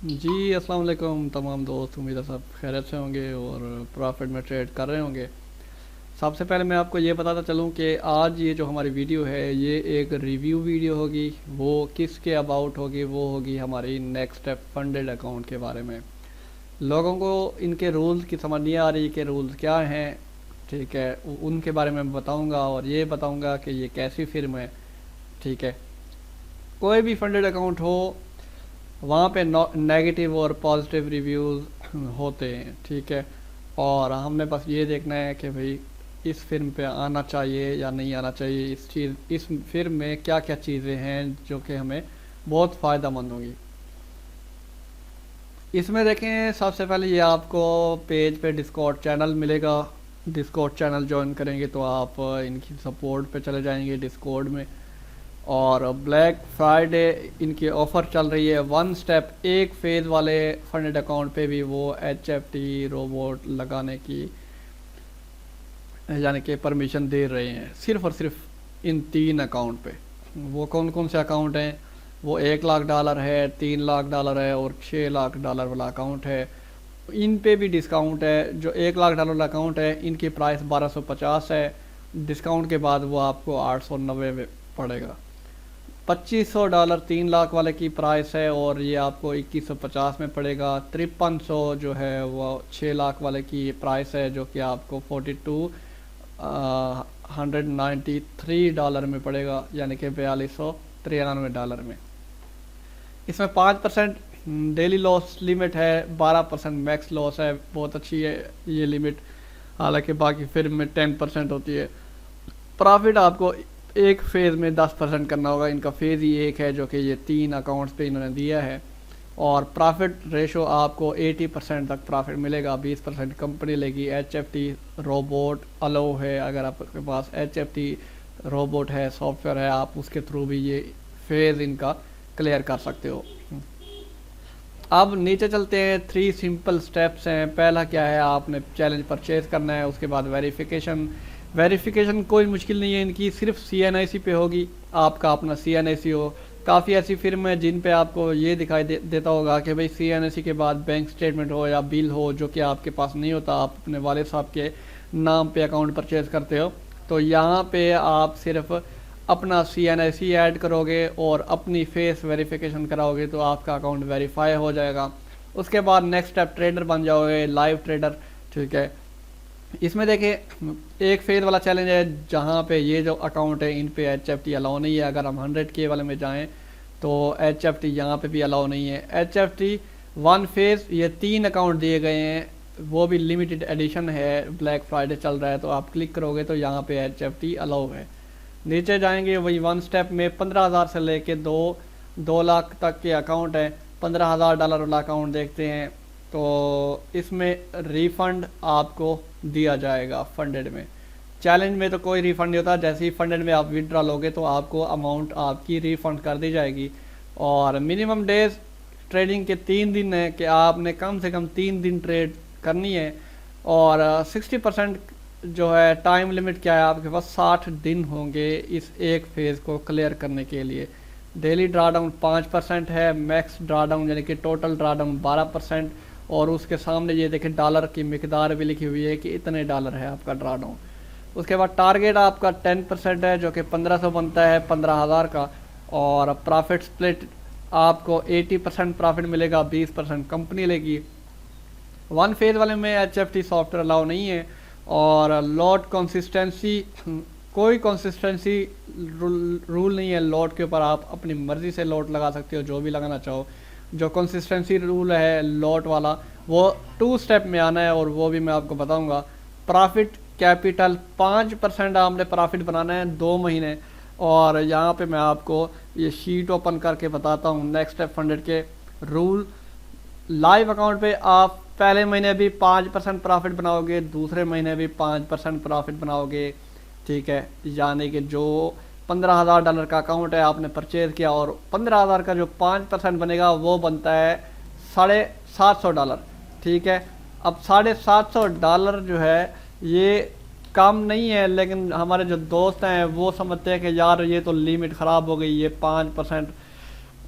जी, अस्सलाम वालेकुम तमाम दोस्त। उम्मीद है सब खैरियत से होंगे और प्रॉफिट में ट्रेड कर रहे होंगे। सबसे पहले मैं आपको ये बताता चलूँ कि आज ये जो हमारी वीडियो है ये एक रिव्यू वीडियो होगी। वो किसके अबाउट होगी? वो होगी हमारी नेक्स्ट स्टेप फंडेड अकाउंट के बारे में। लोगों को इनके रूल्स की समझ नहीं आ रही कि रूल्स क्या हैं। ठीक है, उनके बारे में बताऊंगा और ये बताऊंगा कि ये कैसी फिर्म है। ठीक है, कोई भी फंडेड अकाउंट हो वहाँ पे नेगेटिव और पॉजिटिव रिव्यूज़ होते हैं। ठीक है, और हमने बस ये देखना है कि भाई इस फिल्म पे आना चाहिए या नहीं आना चाहिए। इस फिल्म में क्या क्या चीज़ें हैं जो कि हमें बहुत फ़ायदा मंद होंगी। इसमें देखें, सबसे पहले ये आपको पेज पे डिस्कॉर्ड चैनल मिलेगा। डिस्कॉर्ड चैनल ज्वाइन करेंगे तो आप इनकी सपोर्ट पे चले जाएंगे डिस्कॉर्ड में। और ब्लैक फ्राइडे इनकी ऑफ़र चल रही है। वन स्टेप एक फेज़ वाले फंडेड अकाउंट पे भी वो HFT रोबोट लगाने की यानी कि परमिशन दे रहे हैं, सिर्फ़ और सिर्फ इन 3 अकाउंट पे। वो कौन कौन से अकाउंट हैं? वो $1 लाख है, $3 लाख है और $6 लाख वाला अकाउंट है। इन पे भी डिस्काउंट है। जो $1 लाख वाला अकाउंट है इनकी प्राइस 1250 है। डिस्काउंट के बाद वो आपको 890 में पड़ेगा। $2500 3 लाख वाले की प्राइस है और ये आपको 2150 में पड़ेगा। 5300 जो है वो 6 लाख वाले की प्राइस है जो कि आपको 4293 में पड़ेगा, यानी कि $4293 में। इसमें 5% डेली लॉस लिमिट है, 12% मैक्स लॉस है। बहुत अच्छी है ये लिमिट, हालांकि बाकी फिर में 10% होती है। प्रॉफिट आपको एक फेज़ में 10% करना होगा। इनका फेज़ ही एक है जो कि ये 3 अकाउंट्स पे इन्होंने दिया है। और प्रॉफिट रेशो आपको 80% तक प्रॉफिट मिलेगा, 20% कंपनी लेगी। HFT रोबोट अलो है, अगर आपके पास HFT रोबोट है, सॉफ्टवेयर है, आप उसके थ्रू भी ये फेज़ इनका क्लियर कर सकते हो। अब नीचे चलते हैं। 3 सिंपल स्टेप्स हैं। पहला क्या है, आपने चैलेंज परचेज करना है। उसके बाद वेरिफिकेशन कोई मुश्किल नहीं है इनकी, सिर्फ CNIC पे होगी। आपका अपना CNIC हो। काफ़ी ऐसी फिल्म है जिन पे आपको ये दिखाई देता होगा कि भाई CNIC के बाद बैंक स्टेटमेंट हो या बिल हो, जो कि आपके पास नहीं होता। आप अपने वाले साहब के नाम पे अकाउंट परचेज करते हो, तो यहाँ पे आप सिर्फ अपना CNIC ऐड करोगे और अपनी फेस वेरिफिकेशन कराओगे तो आपका अकाउंट वेरीफाई हो जाएगा। उसके बाद नेक्स्ट स्टेप ट्रेडर बन जाओगे, लाइव ट्रेडर। ठीक है, इसमें देखिए एक फेज वाला चैलेंज है जहाँ पे ये जो अकाउंट है इन पे HFT अलाउ नहीं है। अगर हम 100K वाले में जाएं तो HFT यहाँ पे भी अलाउ नहीं है। HFT वन फेज, ये 3 अकाउंट दिए गए हैं, वो भी लिमिटेड एडिशन है। ब्लैक फ्राइडे चल रहा है तो आप क्लिक करोगे तो यहाँ पे HFT अलाउ है। नीचे जाएंगे वही वन स्टेप में 15,000 से लेके 2 लाख तक के अकाउंट है। $15,000 वाला अकाउंट देखते हैं तो इसमें रिफ़ंड आपको दिया जाएगा फंडेड में। चैलेंज में तो कोई रिफ़ंड नहीं होता। जैसे ही फंडेड में आप विड्रॉ लोगे तो आपको अमाउंट आपकी रिफ़ंड कर दी जाएगी। और मिनिमम डेज ट्रेडिंग के 3 दिन है कि आपने कम से कम 3 दिन ट्रेड करनी है। और 60% जो है टाइम लिमिट क्या है, आपके पास 60 दिन होंगे इस एक फेज़ को क्लियर करने के लिए। डेली ड्राडाउन 5% है, मैक्स ड्राडाउन यानी कि टोटल ड्राडाउन 12%। और उसके सामने ये देखें डॉलर की मिकदार भी लिखी हुई है कि इतने डॉलर है आपका ड्राडाउन। उसके बाद टारगेट आपका 10% है जो कि 1500 बनता है 15,000 का। और प्रॉफिट स्प्लिट आपको 80% प्रॉफिट मिलेगा, 20% कंपनी लेगी। वन फेज वाले में HFT सॉफ्टवेयर अलाउ नहीं है। और लॉट कंसिस्टेंसी, कोई कंसिस्टेंसी रूल नहीं है लॉट के ऊपर। आप अपनी मर्ज़ी से लॉट लगा सकते हो, जो भी लगाना चाहो। जो कंसिस्टेंसी रूल है लॉट वाला वो 2 स्टेप में आना है और वो भी मैं आपको बताऊंगा। प्रॉफिट कैपिटल 5% आपने प्रॉफिट बनाना है 2 महीने। और यहाँ पे मैं आपको ये शीट ओपन करके बताता हूँ नेक्स्ट स्टेप फंडेड के रूल। लाइव अकाउंट पे आप पहले महीने भी 5% प्रॉफिट बनाओगे, दूसरे महीने भी 5% प्रॉफिट बनाओगे। ठीक है, यानी कि जो $15,000 का अकाउंट है आपने परचेज़ किया और 15,000 का जो 5% बनेगा वो बनता है $750। ठीक है, अब $750 जो है ये कम नहीं है, लेकिन हमारे जो दोस्त हैं वो समझते हैं कि यार ये तो लिमिट ख़राब हो गई, ये 5%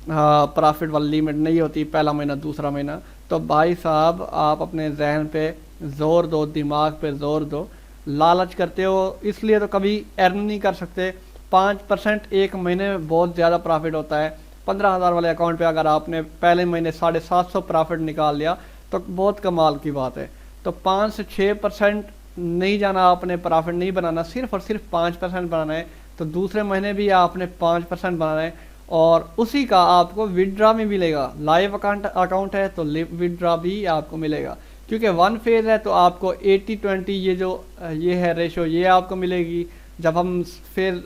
हाँ प्रॉफिट वाली लिमिट नहीं होती, पहला महीना दूसरा महीना। तो भाई साहब आप अपने जहन पे जोर दो, दिमाग पे जोर दो। लालच करते हो इसलिए तो कभी अर्न नहीं कर सकते। 5% एक महीने में बहुत ज़्यादा प्रॉफिट होता है। 15,000 वाले अकाउंट पे अगर आपने पहले महीने 750 प्रॉफिट निकाल लिया तो बहुत कमाल की बात है। तो 5 से 6% नहीं जाना, आपने प्रॉफिट नहीं बनाना, सिर्फ और सिर्फ 5% बनाना है। तो दूसरे महीने भी आपने 5% बनाना है और उसी का आपको विड्रा भी मिलेगा। लाइव अकाउंट है तो विड्रा भी आपको मिलेगा, क्योंकि वन फेज है तो आपको 80-20 ये जो ये है रेशो ये आपको मिलेगी। जब हम फिर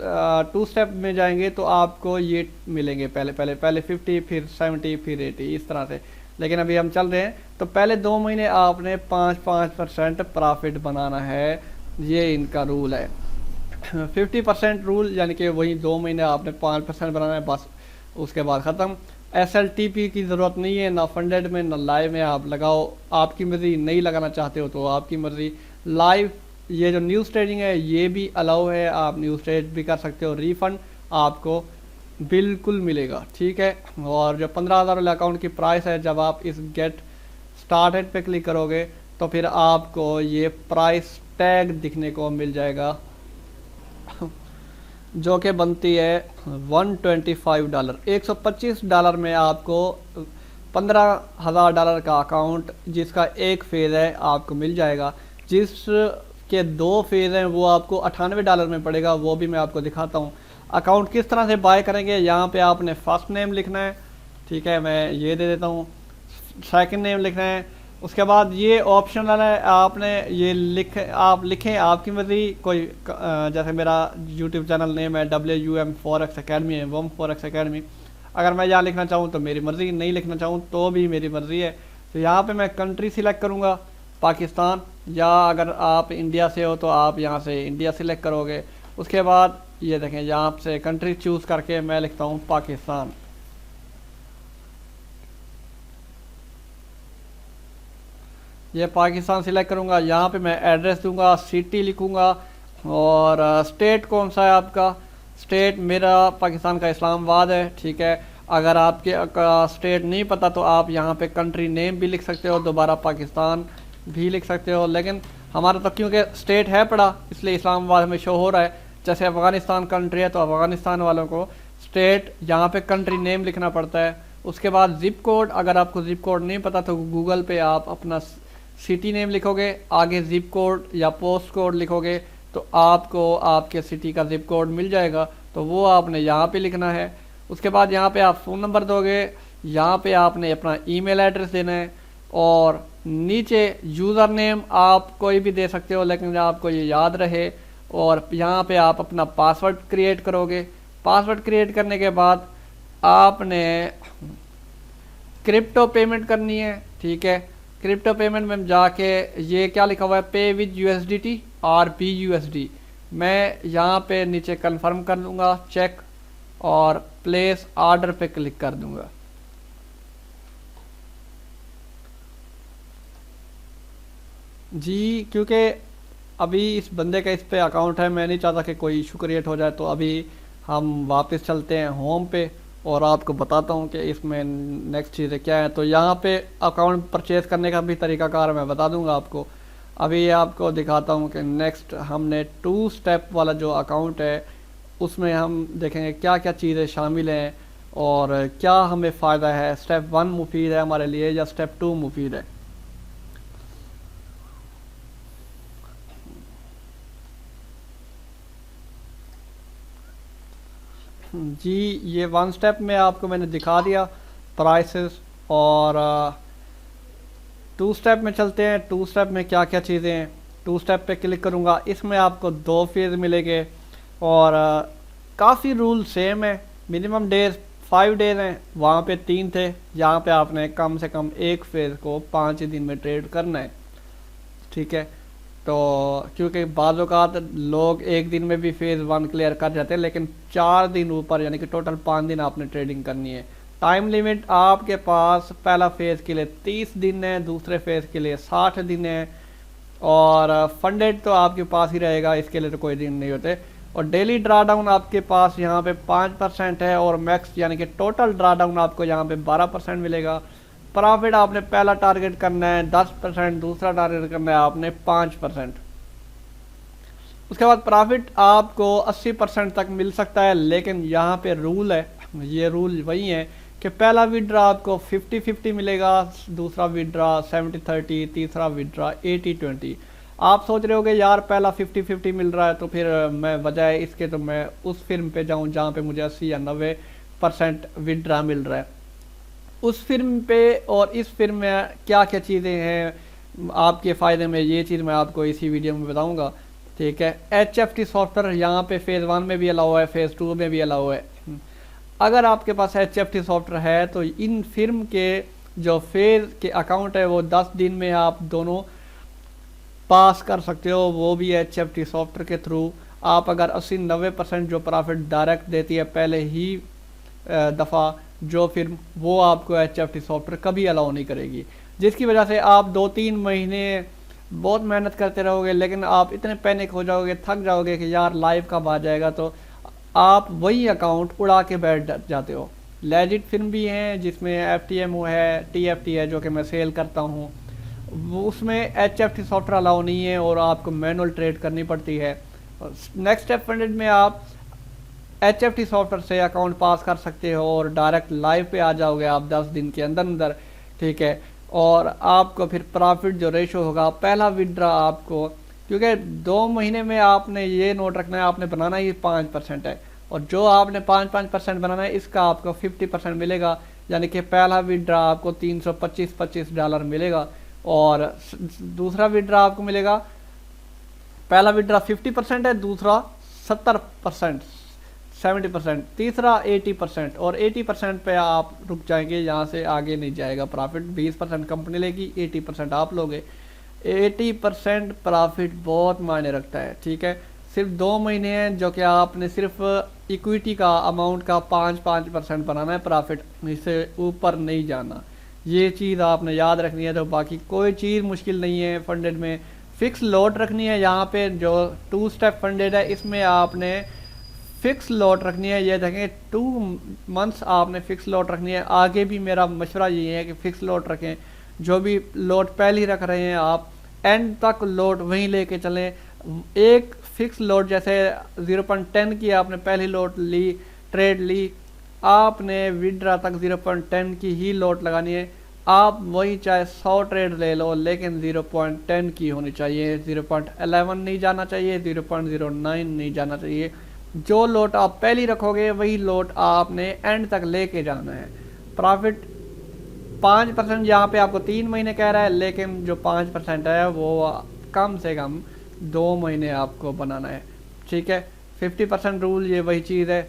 2 स्टेप में जाएंगे तो आपको ये मिलेंगे, पहले पहले पहले 50 फिर 70 फिर 80 इस तरह से। लेकिन अभी हम चल रहे हैं तो पहले 2 महीने आपने 5% प्रॉफिट बनाना है, ये इनका रूल है। 50% रूल यानी कि वही 2 महीने आपने 5% बनाना है, बस उसके बाद ख़त्म। SLTP की ज़रूरत नहीं है, ना फंडेड में ना लाइव में। आप लगाओ, आपकी मर्ज़ी, नहीं लगाना चाहते हो तो आपकी मर्ज़ी। लाइव ये जो न्यूज़ ट्रेडिंग है ये भी अलाउ है, आप न्यूज़ ट्रेड भी कर सकते हो, रिफ़ंड आपको बिल्कुल मिलेगा, ठीक है। और जो 15,000 वाले अकाउंट की प्राइस है, जब आप इस गेट स्टार्टेड पे क्लिक करोगे तो फिर आपको ये प्राइस टैग दिखने को मिल जाएगा जो कि बनती है $125। $125 में आपको $15,000 का अकाउंट जिसका एक फेज़ है आपको मिल जाएगा। जिस के 2 फेज़ हैं वो आपको $98 में पड़ेगा, वो भी मैं आपको दिखाता हूँ। अकाउंट किस तरह से बाय करेंगे, यहाँ पे आपने फर्स्ट नेम लिखना है, ठीक है, मैं ये दे देता हूँ। सेकंड नेम लिखना है, उसके बाद ये ऑप्शनल है, आपने ये आप लिखें, आपकी मर्ज़ी। कोई जैसे मेरा यूट्यूब चैनल नेम है WUM फॉरेक्स अकेडमी है, WUM फॉरेक्स अकेडमी। अगर मैं यहाँ लिखना चाहूँ तो मेरी मर्ज़ी, नहीं लिखना चाहूँ तो भी मेरी मर्ज़ी है। तो यहाँ पे मैं कंट्री सिलेक्ट करूँगा पाकिस्तान, या अगर आप इंडिया से हो तो आप यहाँ से इंडिया सिलेक्ट करोगे। उसके बाद ये देखें यहाँ से कंट्री चूज़ करके मैं लिखता हूँ पाकिस्तान। ये पाकिस्तान सिलेक्ट करूँगा, यहाँ पे मैं एड्रेस दूंगा, सिटी लिखूँगा और स्टेट कौन सा है आपका। स्टेट मेरा पाकिस्तान का इस्लामाबाद है, ठीक है। अगर आपके स्टेट नहीं पता तो आप यहाँ पे कंट्री नेम भी लिख सकते हो, दोबारा पाकिस्तान भी लिख सकते हो। लेकिन हमारा तो क्योंकि स्टेट है पड़ा इसलिए इस्लामाबाद हमें शो हो रहा है। जैसे अफ़गानिस्तान कंट्री है तो अफ़गानिस्तान वालों को स्टेट यहाँ पे कंट्री नेम लिखना पड़ता है। उसके बाद ज़िप कोड, अगर आपको ज़िप कोड नहीं पता तो गूगल पे आप अपना सिटी नेम लिखोगे, आगे ज़िप कोड या पोस्ट कोड लिखोगे तो आपको आपके सिटी का ज़िप कोड मिल जाएगा, तो वो आपने यहाँ पे लिखना है। उसके बाद यहाँ पे आप फ़ोन नंबर दोगे, यहाँ पे आपने अपना ईमेल एड्रेस देना है और नीचे यूज़र नेम आप कोई भी दे सकते हो लेकिन आपको ये याद रहे। और यहाँ पे आप अपना पासवर्ड क्रिएट करोगे। पासवर्ड क्रिएट करने के बाद आपने क्रिप्टो पेमेंट करनी है, ठीक है। क्रिप्टो पेमेंट में जाके ये क्या लिखा हुआ है, पे विद USDT और BUSD, मैं यहाँ पे नीचे कंफर्म कर दूंगा, चेक, और प्लेस ऑर्डर पे क्लिक कर दूंगा। जी क्योंकि अभी इस बंदे का इस पे अकाउंट है, मैं नहीं चाहता कि कोई इशू क्रिएट हो जाए। तो अभी हम वापस चलते हैं होम पे और आपको बताता हूँ कि इसमें नेक्स्ट चीज़ें क्या है। तो यहाँ पे अकाउंट परचेज करने का भी तरीकाकार मैं बता दूँगा आपको। अभी ये आपको दिखाता हूँ कि नेक्स्ट हमने 2 स्टेप वाला जो अकाउंट है उसमें हम देखेंगे क्या क्या चीज़ें शामिल हैं और क्या हमें फ़ायदा है। स्टेप 1 मुफीद है हमारे लिए या स्टेप 2 मुफीद है। जी ये 1 स्टेप में आपको मैंने दिखा दिया प्राइसेस। और 2 स्टेप में चलते हैं। 2 स्टेप में क्या क्या चीज़ें हैं। 2 स्टेप पे क्लिक करूँगा, इसमें आपको 2 फेज़ मिलेंगे और काफ़ी रूल सेम है। मिनिमम डेज 5 डेज हैं, वहाँ पे 3 थे। यहाँ पे आपने कम से कम एक फेज़ को 5 दिन में ट्रेड करना है, ठीक है। तो क्योंकि बाज़ औक़ात लोग एक दिन में भी फेज़ 1 क्लियर कर जाते हैं, लेकिन 4 दिन ऊपर यानी कि टोटल 5 दिन आपने ट्रेडिंग करनी है। टाइम लिमिट आपके पास पहला फेज़ के लिए 30 दिन है, दूसरे फेज़ के लिए 60 दिन है और फंडेड तो आपके पास ही रहेगा, इसके लिए तो कोई दिन नहीं होते। और डेली ड्रा डाउन आपके पास यहाँ पे 5% है और मैक्स यानी कि टोटल ड्रा डाउन आपको यहाँ पे 12% मिलेगा। प्रॉफिट आपने पहला टारगेट करना है 10%, दूसरा टारगेट करना है आपने 5%। उसके बाद प्रॉफिट आपको 80% तक मिल सकता है, लेकिन यहाँ पे रूल है, ये रूल वही है कि पहला विड्रा आपको 50-50 मिलेगा, दूसरा विड्रा 70-30, तीसरा विड्रा 80-20। आप सोच रहे होगे यार पहला 50-50 मिल रहा है तो फिर मैं बजाय इसके तो मैं उस फिल्म पे जाऊं जहां पे मुझे 80 या 90% विड्रा मिल रहा है। उस फिल्म पे और इस फिल्म में क्या क्या चीज़ें हैं आपके फ़ायदे में, ये चीज़ मैं आपको इसी वीडियो में बताऊंगा। ठीक है, HFT सॉफ्टवेयर यहाँ पे फेज़ 1 में भी अलाउ है, फेज़ 2 में भी अलाउ है। अगर आपके पास HFT सॉफ्टवेयर है तो इन फिल्म के जो फेज़ के अकाउंट है वो 10 दिन में आप दोनों पास कर सकते हो, वो भी HFT सॉफ्टवेयर के थ्रू। आप अगर 80-90% जो प्रॉफिट डायरेक्ट देती है पहले ही दफ़ा जो फिल्म, वो आपको HFT सॉफ्टवेयर कभी अलाउ नहीं करेगी, जिसकी वजह से आप 2-3 महीने बहुत मेहनत करते रहोगे, लेकिन आप इतने पैनिक हो जाओगे, थक जाओगे कि यार लाइव कब आ जाएगा, तो आप वही अकाउंट उड़ा के बैठ जाते हो। लेजिट फिल्म भी हैं जिसमें FTMO है, TFT है जो कि मैं सेल करता हूँ, वो उसमें HFT सॉफ्टवेयर अलाउ नहीं है और आपको मैनुअल ट्रेड करनी पड़ती है। नेक्स्ट स्टेप फंडेड में आप HFT सॉफ्टवेयर से अकाउंट पास कर सकते हो और डायरेक्ट लाइव पे आ जाओगे आप 10 दिन के अंदर अंदर। ठीक है, और आपको फिर प्रॉफिट जो रेशो होगा, पहला विड्रा आपको, क्योंकि 2 महीने में आपने ये नोट रखना है आपने बनाना ही 5% है, और जो आपने 5% बनाना है इसका आपको 50% मिलेगा, यानी कि पहला विड्रा आपको $325 मिलेगा और दूसरा विड्रा आपको मिलेगा, पहला विड्रा 50% है, दूसरा 70%, 70%, तीसरा 80%, और 80% पे आप रुक जाएंगे, यहाँ से आगे नहीं जाएगा प्रॉफिट। 20% कंपनी लेगी, 80% आप लोगे। 80% प्रॉफिट बहुत मायने रखता है। ठीक है, सिर्फ 2 महीने हैं जो कि आपने सिर्फ इक्विटी का अमाउंट का 5% बनाना है प्रॉफिट, इससे ऊपर नहीं जाना, ये चीज़ आपने याद रखनी है। तो बाकी कोई चीज़ मुश्किल नहीं है फंडेड में। फिक्स लॉट रखनी है, यहाँ पे जो 2 स्टेप फंडेड है इसमें आपने फिक्स लॉट रखनी है। ये देखें 2 मंथ्स आपने फिक्स लॉट रखनी है। आगे भी मेरा मशवरा ये है कि फिक्स लॉट रखें, जो भी लॉट पहले ही रख रहे हैं आप एंड तक लॉट वहीं लेके चलें। एक फिक्स लॉट जैसे 0.10 की आपने पहली लॉट ली, ट्रेड ली, आपने विड्रा तक 0.10 की ही लॉट लगानी है। आप वही चाहे 100 ट्रेड ले लो, लेकिन 0.10 की होनी चाहिए, 0.11 नहीं जाना चाहिए, 0.09 नहीं जाना चाहिए। जो लॉट आप पहली रखोगे वही लॉट आपने एंड तक लेके जाना है। प्रॉफिट 5% यहाँ पे आपको 3 महीने कह रहा है, लेकिन जो 5% है वो कम से कम 2 महीने आपको बनाना है। ठीक है, 50% रूल ये वही चीज़ है,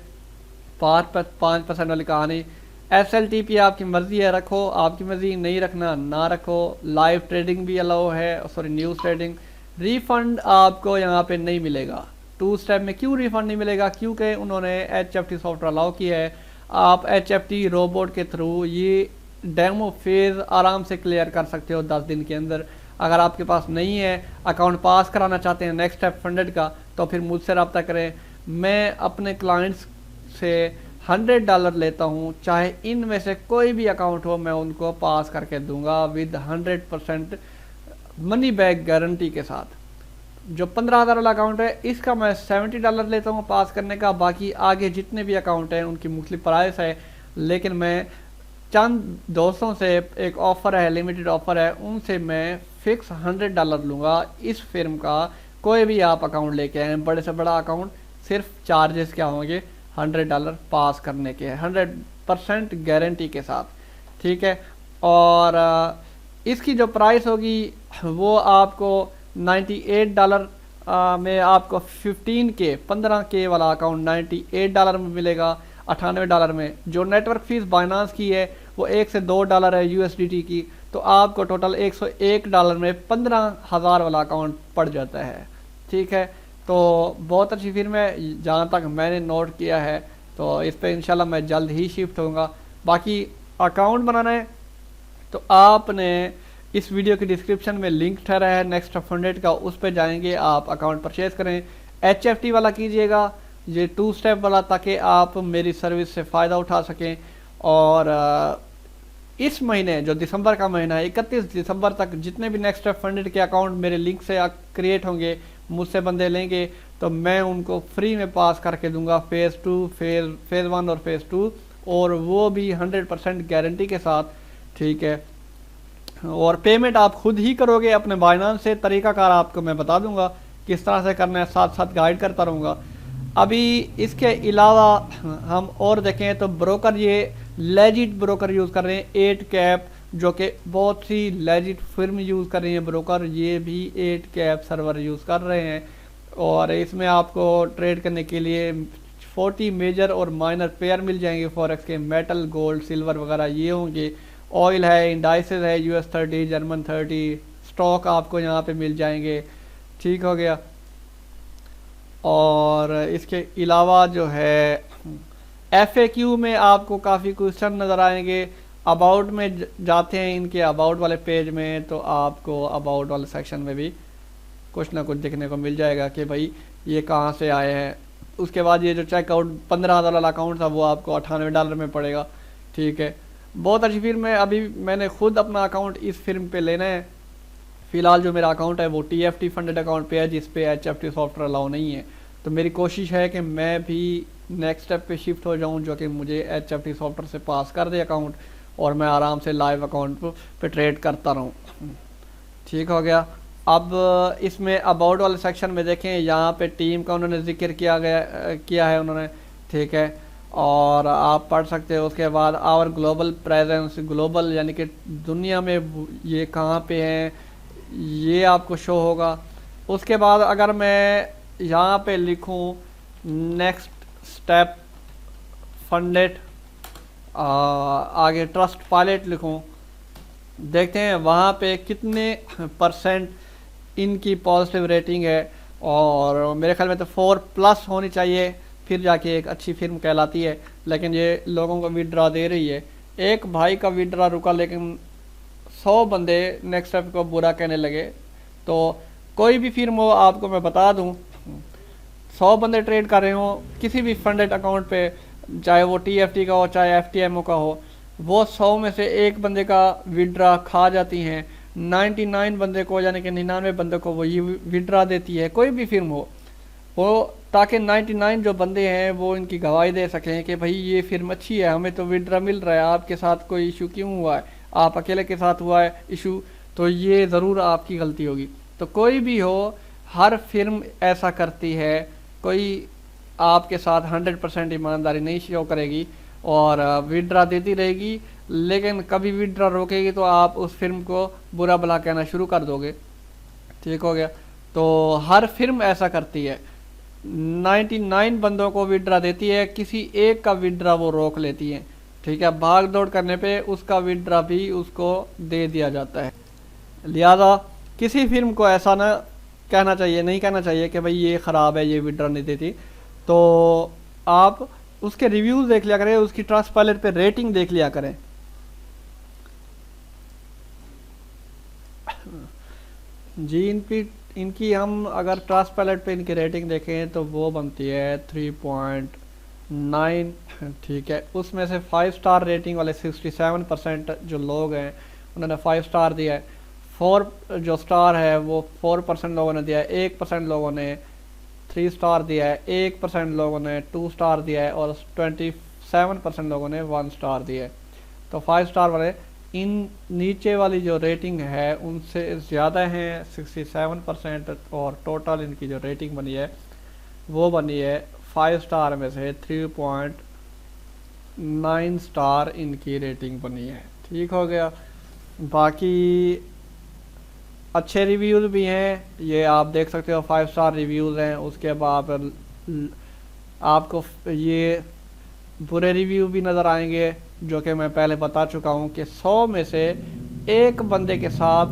5% वाली कहानी। SLTP आपकी मर्ज़ी है, रखो, आपकी मर्ज़ी नहीं रखना ना रखो। लाइव ट्रेडिंग भी अलाउ है, सॉरी न्यूज़ ट्रेडिंग। रिफ़ंड आपको यहाँ पे नहीं मिलेगा 2 स्टेप में। क्यों रिफ़ंड नहीं मिलेगा? क्योंकि उन्होंने HFT सॉफ्टवेयर अलाउ किया है। आप HFT रोबोट के थ्रू ये डेमो फेज़ आराम से क्लियर कर सकते हो 10 दिन के अंदर। अगर आपके पास नहीं है, अकाउंट पास कराना चाहते हैं नेक्स्ट स्टेप फंडेड का, तो फिर मुझसे रब्ता करें। मैं अपने क्लाइंट्स से $100 लेता हूँ, चाहे इनमें से कोई भी अकाउंट हो मैं उनको पास करके दूंगा विद 100% मनी बैक गारंटी के साथ। जो 15,000 वाला अकाउंट है इसका मैं $70 लेता हूँ पास करने का। बाकी आगे जितने भी अकाउंट हैं उनकी मुख्तलिफ प्राइस है, लेकिन मैं चंद दोस्तों से एक ऑफ़र है, लिमिटेड ऑफ़र है, उनसे मैं फिक्स $100 लूँगा इस फिल्म का। कोई भी आप अकाउंट लेके आए, बड़े से बड़ा अकाउंट, सिर्फ चार्जेस क्या होंगे $100 पास करने के, 100% गारंटी के साथ। ठीक है, और इसकी जो प्राइस होगी वो आपको $98 में आपको 15K वाला अकाउंट $98 में मिलेगा, $98 में। जो नेटवर्क फीस बाइनांस की है वो $1 से $2 है USDT की, तो आपको टोटल $101 में 15,000 वाला अकाउंट पड़ जाता है। ठीक है, तो बहुत अच्छी फिल्म है जहाँ तक मैंने नोट किया है, तो इस पर इंशाल्लाह मैं जल्द ही शिफ्ट होऊंगा। बाकी अकाउंट बनाना है तो आपने इस वीडियो की डिस्क्रिप्शन में लिंक ठहरा है नेक्स्ट फंडेड का, उस पर जाएंगे, आप अकाउंट परचेज करें। HFT वाला कीजिएगा, ये 2 स्टेप वाला, ताकि आप मेरी सर्विस से फ़ायदा उठा सकें। और इस महीने जो दिसंबर का महीना है 31 दिसंबर तक जितने भी नेक्स्ट स्टेप फंडेड के अकाउंट मेरे लिंक से क्रिएट होंगे, मुझसे बंदे लेंगे, तो मैं उनको फ्री में पास करके दूंगा फेज़ 2, फेज़ 1 और फेज़ 2, और वो भी 100% गारंटी के साथ। ठीक है, और पेमेंट आप खुद ही करोगे अपने बाइनांस से। तरीकाकार आपको मैं बता दूंगा किस तरह से करना है, साथ साथ गाइड करता रहूँगा। अभी इसके अलावा हम और देखें तो ब्रोकर, ये लेजिट ब्रोकर यूज़ कर रहे हैं 8 कैप, जो कि बहुत सी लेजिट फिर्म यूज़ कर रही है ब्रोकर, ये भी 8 कैप सर्वर यूज़ कर रहे हैं। और इसमें आपको ट्रेड करने के लिए 40 मेजर और माइनर पेयर मिल जाएंगे फॉरेक्स के, मेटल, गोल्ड, सिल्वर वगैरह ये होंगे। ऑयल है, इंडाइसेस है, US30, जर्मन 30 स्टॉक आपको यहाँ पे मिल जाएंगे। ठीक हो गया। और इसके अलावा जो है FAQ में आपको काफ़ी क्वेश्चन नज़र आएंगे। अबाउट में जाते हैं इनके अबाउट वाले पेज में, तो आपको अबाउट वाले सेक्शन में भी कुछ ना कुछ देखने को मिल जाएगा कि भाई ये कहाँ से आए हैं। उसके बाद ये जो चेकआउट 15,000 वाला अकाउंट था वो आपको $98 में पड़ेगा। ठीक है, बहुत अच्छी फिल्म है। अभी मैंने खुद अपना अकाउंट इस फिल्म पे लेना है। फ़िलहाल जो मेरा अकाउंट है वो TFT फंडेड अकाउंट पे है, जिस पे HFT सॉफ्टवेयर अलाउ नहीं है। तो मेरी कोशिश है कि मैं भी नेक्स्ट स्टेप पे शिफ्ट हो जाऊं, जो कि मुझे HFT सॉफ्टवेयर से पास कर दे अकाउंट, और मैं आराम से लाइव अकाउंट पे ट्रेड करता रहूं। ठीक हो गया। अब इसमें अबाउट वाले सेक्शन में देखें, यहाँ पे टीम का उन्होंने जिक्र किया है उन्होंने। ठीक है, और आप पढ़ सकते हो। उसके बाद आवर ग्लोबल प्रेजेंस, ग्लोबल यानी कि दुनिया में ये कहाँ पे हैं, ये आपको शो होगा। उसके बाद अगर मैं यहाँ पे लिखूँ नेक्स्ट स्टेप फंडेड, आगे ट्रस्ट पायलट लिखूँ, देखते हैं वहाँ पे कितने % इनकी पॉजिटिव रेटिंग है। और मेरे ख्याल में तो 4+ होनी चाहिए, फिर जाके एक अच्छी फिल्म कहलाती है। लेकिन ये लोगों को विड्रा दे रही है। एक भाई का विड्रा रुका, लेकिन 100 बंदे नेक्स्ट स्टेप को बुरा कहने लगे। तो कोई भी फिल्म हो, आपको मैं बता दूं, 100 बंदे ट्रेड कर रहे हो किसी भी फंडेड अकाउंट पे, चाहे वो TFT का हो चाहे FTMO का हो, वो 100 में से एक बंदे का विड्रा खा जाती हैं। 99 बंदे को, यानी कि 99 बंदे को वो ये विड्रा देती है, कोई भी फिल्म हो वो, ताकि 99 जो बंदे हैं वो इनकी गवाही दे सकें कि भाई ये फिल्म अच्छी है, हमें तो विड्रा मिल रहा है, आपके साथ कोई इशू क्यों हुआ है, आप अकेले के साथ हुआ है इशू, तो ये ज़रूर आपकी गलती होगी। तो कोई भी हो, हर फिल्म ऐसा करती है, कोई आपके साथ 100% ईमानदारी नहीं शो करेगी और विड्रा देती रहेगी, लेकिन कभी विड्रा रोकेगी तो आप उस फिल्म को बुरा भला कहना शुरू कर दोगे। ठीक हो गया। तो हर फिल्म ऐसा करती है, 99 बंदों को विड्रा देती है, किसी एक का विड्रा वो रोक लेती है। ठीक है, भाग दौड़ करने पे उसका विड्रा भी उसको दे दिया जाता है। लिहाजा किसी फिल्म को ऐसा ना कहना चाहिए, नहीं कहना चाहिए कि भाई ये ख़राब है, ये विड्रा नहीं देती। तो आप उसके रिव्यूज़ देख लिया करें, उसकी ट्रस्ट पायलट पे रेटिंग देख लिया करें। जी, इनकी हम अगर ट्रस्ट पायलट पे इनकी रेटिंग देखें तो वो बनती है 3.9। ठीक है, उसमें से 5 स्टार रेटिंग वाले 67% जो लोग हैं उन्होंने 5 स्टार दिया है। 4 जो स्टार है वो 4% लोगों ने दिया है, 1% लोगों ने 3 स्टार दिया है, 1% लोगों ने 2 स्टार दिया है, और 27% लोगों ने 1 स्टार दिया है। तो 5 स्टार वाले, इन नीचे वाली जो रेटिंग है उनसे ज़्यादा हैं 67%, और टोटल इनकी जो रेटिंग बनी है वो बनी है 5 स्टार में से 3.9 स्टार इनकी रेटिंग बनी है। ठीक हो गया। बाकी अच्छे रिव्यूज़ भी हैं, ये आप देख सकते हो 5 स्टार रिव्यूज़ हैं। उसके बाद आपको ये बुरे रिव्यू भी नज़र आएंगे, जो कि मैं पहले बता चुका हूँ कि 100 में से एक बंदे के साथ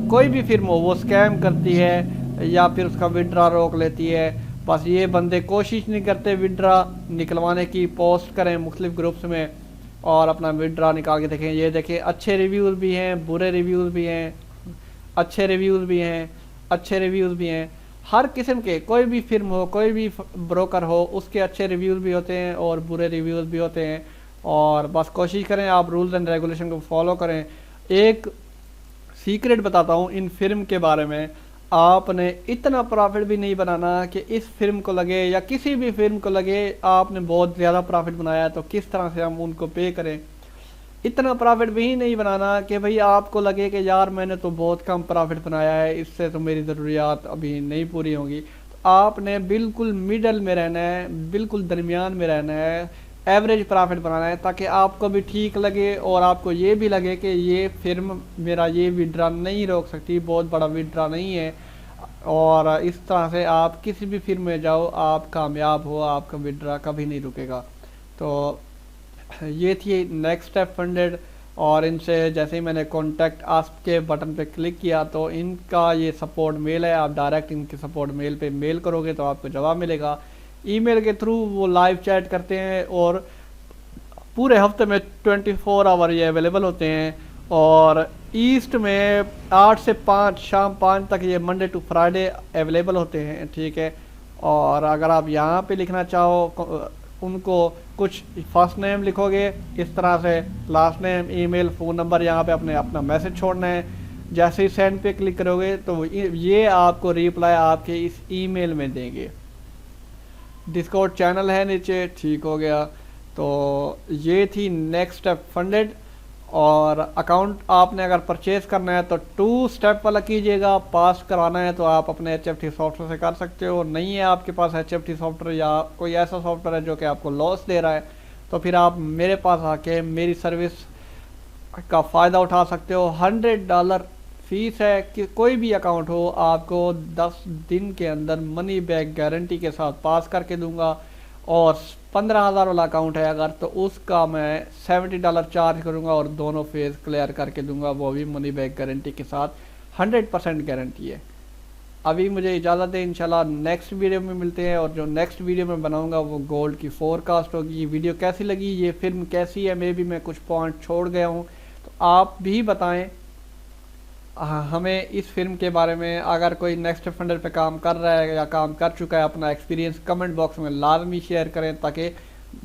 कोई भी फिल्म हो वो स्कैम करती है या फिर उसका विड्रा रोक लेती है। बस ये बंदे कोशिश नहीं करते विड्रा निकलवाने की, पोस्ट करें मुख्तलिफ ग्रुप्स में और अपना विड्रा निकाल के देखें। ये देखें, अच्छे रिव्यूज़ भी हैं, बुरे रिव्यूज़ भी हैं, अच्छे रिव्यूज़ भी हैं, अच्छे रिव्यूज़ भी हैं। हर किस्म के, कोई भी फिल्म हो, कोई भी ब्रोकर हो, उसके अच्छे रिव्यूज़ भी होते हैं और बुरे रिव्यूज़ भी होते हैं। और बस कोशिश करें आप रूल्स एंड रेगुलेशन को फॉलो करें। एक सीक्रेट बताता हूँ इन फिल्म के बारे में, आपने इतना प्रॉफिट भी नहीं बनाना कि इस फिल्म को लगे या किसी भी फिल्म को लगे आपने बहुत ज़्यादा प्रॉफिट बनाया है तो किस तरह से हम उनको पे करें। इतना प्रॉफिट भी नहीं बनाना कि भाई आपको लगे कि यार मैंने तो बहुत कम प्रॉफिट बनाया है, इससे तो मेरी ज़रूरियात अभी नहीं पूरी होंगी। तो आपने बिल्कुल मिडल में रहना है, बिल्कुल दरमियान में रहना है, एवरेज प्रॉफिट बनाना है, ताकि आपको भी ठीक लगे और आपको ये भी लगे कि ये फिल्म मेरा ये विड्रा नहीं रोक सकती, बहुत बड़ा विड्रा नहीं है। और इस तरह से आप किसी भी फिल्म में जाओ, आप कामयाब हो, आपका विड्रा कभी नहीं रुकेगा। तो ये थी नेक्स्ट स्टेप फंडेड। और इनसे जैसे ही मैंने कॉन्टैक्ट आस्क के बटन पे क्लिक किया तो इनका ये सपोर्ट मेल है, आप डायरेक्ट इनके सपोर्ट मेल पे मेल करोगे तो आपको जवाब मिलेगा। ईमेल के थ्रू वो लाइव चैट करते हैं और पूरे हफ्ते में 24 आवर ये अवेलेबल होते हैं। और ईस्ट में 8 से 5, शाम 5 तक ये मंडे टू फ्राइडे अवेलेबल होते हैं, ठीक है। और अगर आप यहाँ पे लिखना चाहो उनको कुछ फर्स्ट नेम लिखोगे इस तरह से, last name, email, phone number, यहाँ पे अपने अपना मैसेज छोड़ना है। जैसे ही सेंड पे क्लिक करोगे तो ये आपको रिप्लाई आपके इस ईमेल में देंगे। डिस्कॉर्ड चैनल है नीचे, ठीक हो गया। तो ये थी नेक्स्ट स्टेप फंडेड। और अकाउंट आपने अगर परचेज करना है तो 2 स्टेप वाला कीजिएगा। पास कराना है तो आप अपने HFT सॉफ्टवेयर से कर सकते हो। नहीं है आपके पास HFT सॉफ्टवेयर या कोई ऐसा सॉफ्टवेयर है जो कि आपको लॉस दे रहा है, तो फिर आप मेरे पास आके मेरी सर्विस का फ़ायदा उठा सकते हो। $100 फीस है कि कोई भी अकाउंट हो, आपको 10 दिन के अंदर मनी बैक गारंटी के साथ पास करके दूंगा। और 15,000 वाला अकाउंट है अगर, तो उसका मैं $70 चार्ज करूंगा और दोनों फेज क्लियर करके दूंगा, वो भी मनी बैक गारंटी के साथ। 100% गारंटी है। अभी मुझे इजाज़त है, इंशाल्लाह नेक्स्ट वीडियो में मिलते हैं। और जो नेक्स्ट वीडियो में बनाऊंगा वो गोल्ड की फोरकास्ट होगी। वीडियो कैसी लगी, ये फिल्म कैसी है, मे भी मैं कुछ पॉइंट छोड़ गया हूँ तो आप भी बताएं हमें इस फिल्म के बारे में। अगर कोई नेक्स्ट फंडर पे काम कर रहा है या काम कर चुका है, अपना एक्सपीरियंस कमेंट बॉक्स में लाजमी शेयर करें ताकि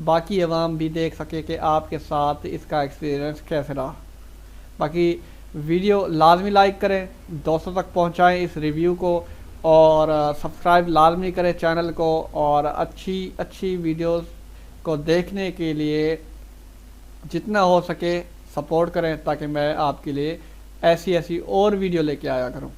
बाकी अवाम भी देख सके कि आपके साथ इसका एक्सपीरियंस कैसे रहा। बाकी वीडियो लाजमी लाइक करें, दोस्तों तक पहुंचाएं इस रिव्यू को, और सब्सक्राइब लाजमी करें चैनल को। और अच्छी वीडियोस को देखने के लिए जितना हो सके सपोर्ट करें ताकि मैं आपके लिए ऐसी और वीडियो लेके आया करूं।